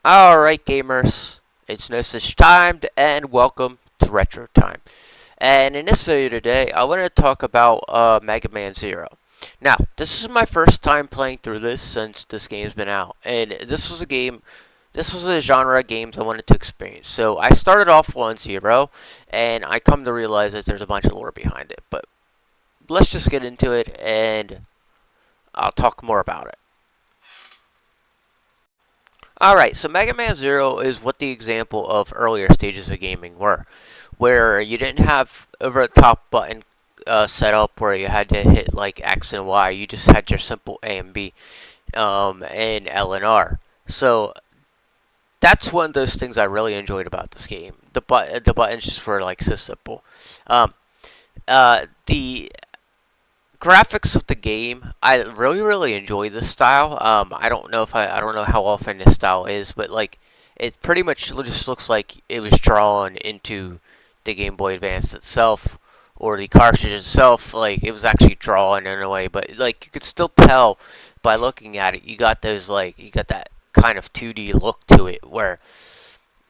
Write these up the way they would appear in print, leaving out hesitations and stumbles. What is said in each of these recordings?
Alright gamers, it's no such time and welcome to Retro Time. And in this video today, I want to talk about Mega Man Zero. Now, this is my first time playing through this since this game's been out. And this was a genre of games I wanted to experience. So I started off on Zero, and I come to realize that there's a bunch of lore behind it. But let's just get into it, and I'll talk more about it. Alright, so Mega Man Zero is what the example of earlier stages of gaming were, where you didn't have over the top button set up where you had to hit like X and Y. You just had your simple A and B and L and R. So that's one of those things I really enjoyed about this game. The buttons just were like so simple. Um, the graphics of the game, I really enjoy this style. I don't know how often this style is, but like it pretty much just looks like it was drawn into the Game Boy Advance itself or the cartridge itself. Like it was actually drawn in a way, but like you could still tell by looking at it. You got that kind of 2D look to it where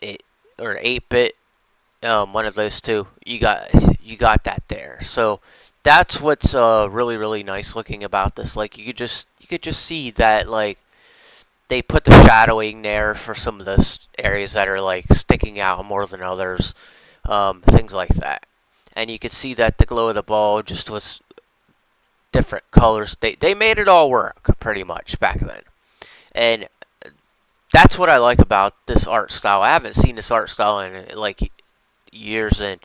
it or 8-bit, one of those two. You got that there. So that's what's really nice looking about this. Like you could just see that like they put the shadowing there for some of those areas that are like sticking out more than others, things like that. And you could see that the glow of the ball just was different colors. They made it all work pretty much back then, and that's what I like about this art style. I haven't seen this art style in like years, and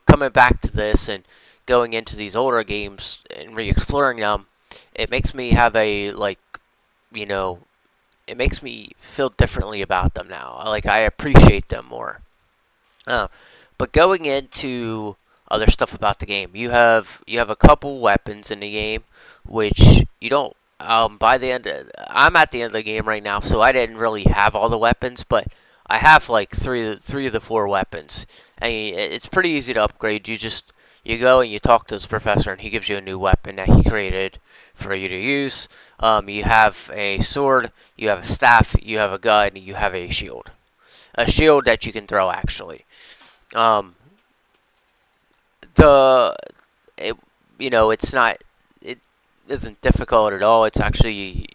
coming back to this and going into these older games and re-exploring them, it makes me have a like, you know, it makes me feel differently about them now. Like I appreciate them more. Uh, but going into other stuff about the game, you have a couple weapons in the game, which you don't. By the end, I'm at the end of the game right now, so I didn't really have all the weapons, but I have like three of the four weapons, and it's pretty easy to upgrade. You go and you talk to this professor, and he gives you a new weapon that he created for you to use. You have a sword, you have a staff, you have a gun, you have a shield that you can throw actually. Um, the it, it's not it isn't difficult at all. It's actually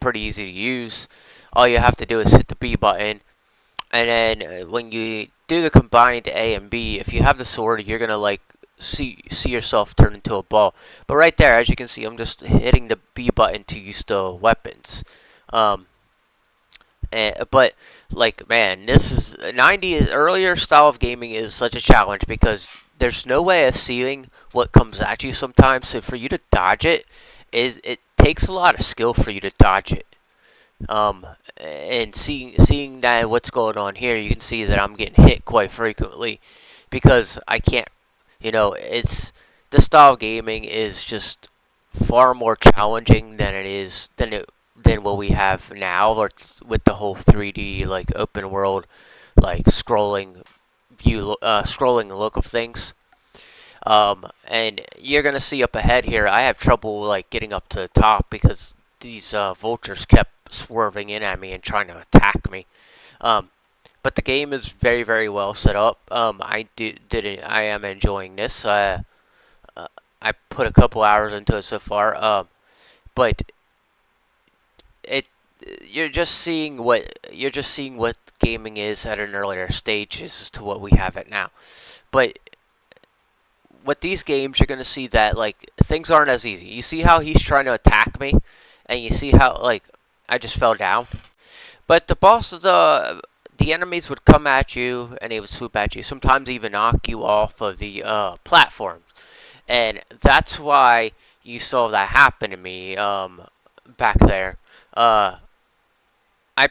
pretty easy to use. All you have to do is hit the B button, and then when you do the combined A and B, if you have the sword, you're gonna like see yourself turn into a ball. But right there, as you can see, I'm just hitting the B button to use the weapons. Um, but like man, this is 90 earlier style of gaming is such a challenge because there's no way of seeing what comes at you sometimes. So for you to dodge it takes a lot of skill for you to dodge it. And seeing that what's going on here, you can see that I'm getting hit quite frequently because I can't. It's this style of gaming is just far more challenging than what we have now, or with the whole 3D like open world, like scrolling look of things. And you're gonna see up ahead here, I have trouble like getting up to the top because these vultures kept swerving in at me and trying to attack me. Um, but the game is very well set up. I am enjoying this. Uh, I put a couple hours into it so far. But it you're just seeing what gaming is at an earlier stage as to what we have it now. But with these games, you're gonna see that like things aren't as easy. You see how he's trying to attack me, and you see how like I just fell down. But the enemies would come at you, and they would swoop at you. Sometimes even knock you off of the platforms, and that's why you saw that happen to me back there. Uh, I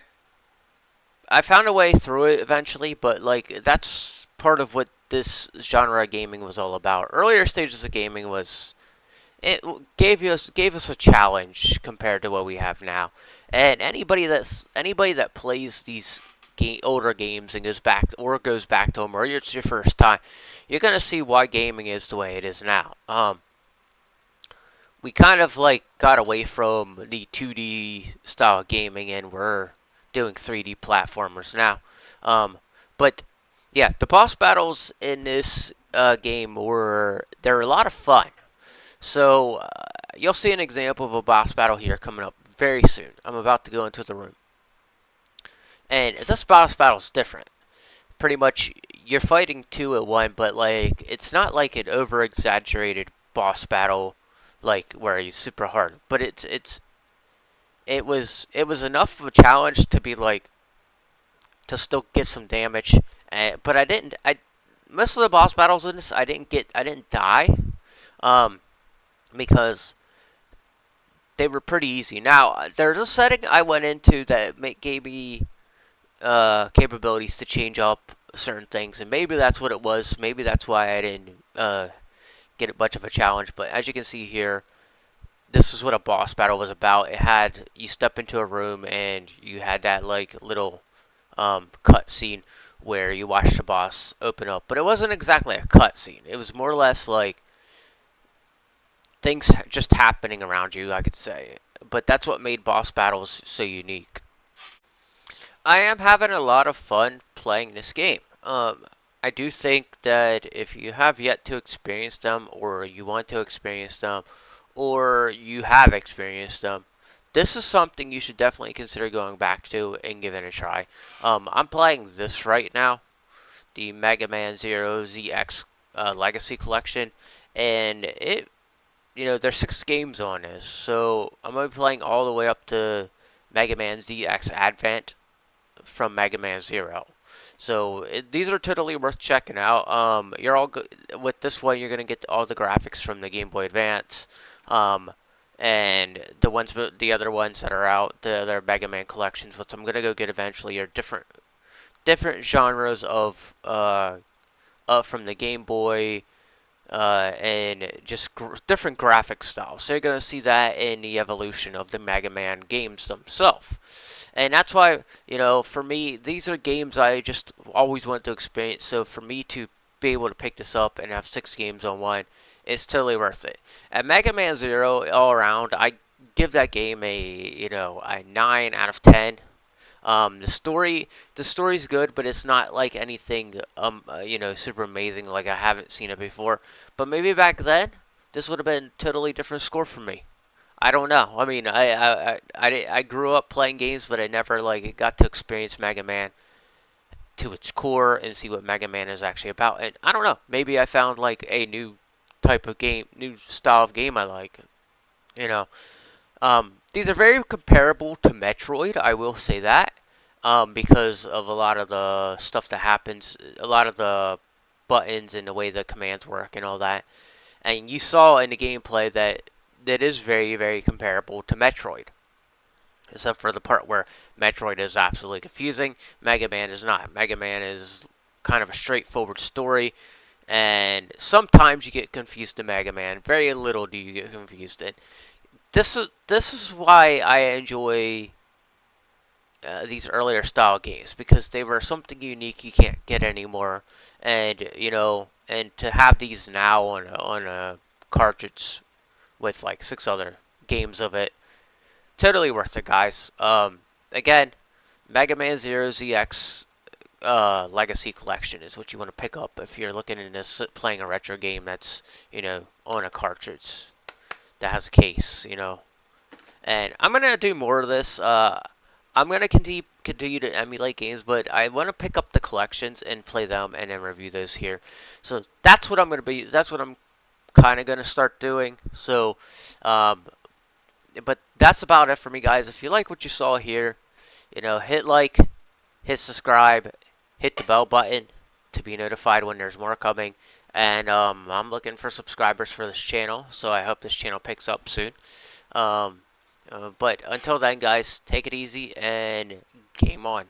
I found a way through it eventually, but like that's part of what this genre of gaming was all about. Earlier stages of gaming was it gave us a challenge compared to what we have now. And anybody that plays these older games and goes back to them, or it's your first time, you're gonna see why gaming is the way it is now. We kind of like got away from the 2D style gaming, and we're doing 3D platformers now. But yeah, the boss battles in this game they're a lot of fun. So you'll see an example of a boss battle here coming up very soon. I'm about to go into the room, and this boss battle is different. Pretty much, you're fighting two at one, but like it's not like an over exaggerated boss battle, like where he's super hard. But it was enough of a challenge to be like to still get some damage. But I didn't. I most of the boss battles in this, I didn't die, um, because they were pretty easy. Now there's a setting I went into that gave me capabilities to change up certain things, and maybe that's what it was. Maybe that's why I didn't get it much of a challenge. But as you can see here, this is what a boss battle was about. It had you step into a room and you had that like little cut scene where you watch the boss open up, but it wasn't exactly a cut scene. It was more or less like things just happening around you, I could say. But that's what made boss battles so unique. I am having a lot of fun playing this game. I do think that if you have yet to experience them, or you want to experience them, or you have experienced them, this is something you should definitely consider going back to and giving it a try. I'm playing this right now, the Mega Man Zero ZX Legacy Collection, and there's 6 games on this, so I'm gonna be playing all the way up to Mega Man ZX Advent from Mega Man Zero. So these are totally worth checking out. You're all good with this one. You're gonna get all the graphics from the Game Boy Advance, and the other ones that are out, the other Mega Man collections, which I'm gonna go get eventually, are different genres of from the Game Boy, and just different graphic styles. So you're going to see that in the evolution of the Mega Man games themselves. And that's why, for me, these are games I just always wanted to experience. So for me to be able to pick this up and have 6 games on one, it's totally worth it. At Mega Man Zero, all around, I give that game a 9 out of 10. The story's good, but it's not like anything, super amazing. Like I haven't seen it before. But maybe back then, this would have been a totally different score for me. I don't know. I mean, I grew up playing games, but I never like got to experience Mega Man to its core and see what Mega Man is actually about. And I don't know. Maybe I found like a new type of game, new style of game I like. You know, these are very comparable to Metroid, I will say that, because of a lot of the stuff that happens, a lot of the buttons and the way the commands work and all that. And you saw in the gameplay that is very, very comparable to Metroid, except for the part where Metroid is absolutely confusing. Mega Man is not. Mega Man is kind of a straightforward story, and sometimes you get confused in Mega Man. Very little do you get confused in. This is why I enjoy these earlier style games, because they were something unique you can't get anymore, and and to have these now on a cartridge with like 6 other games of it, totally worth it, guys. Again, Mega Man Zero ZX Legacy Collection is what you want to pick up if you're looking into playing a retro game that's on a cartridge that has a case, And I'm gonna do more of this. I'm gonna continue to emulate games, but I want to pick up the collections and play them and then review those here. So that's what I'm gonna be. That's what I'm kind of gonna start doing. So, but that's about it for me, guys. If you like what you saw here, hit like, hit subscribe, hit the bell button to be notified when there's more coming. And I'm looking for subscribers for this channel, so I hope this channel picks up soon. But until then, guys, take it easy and game on.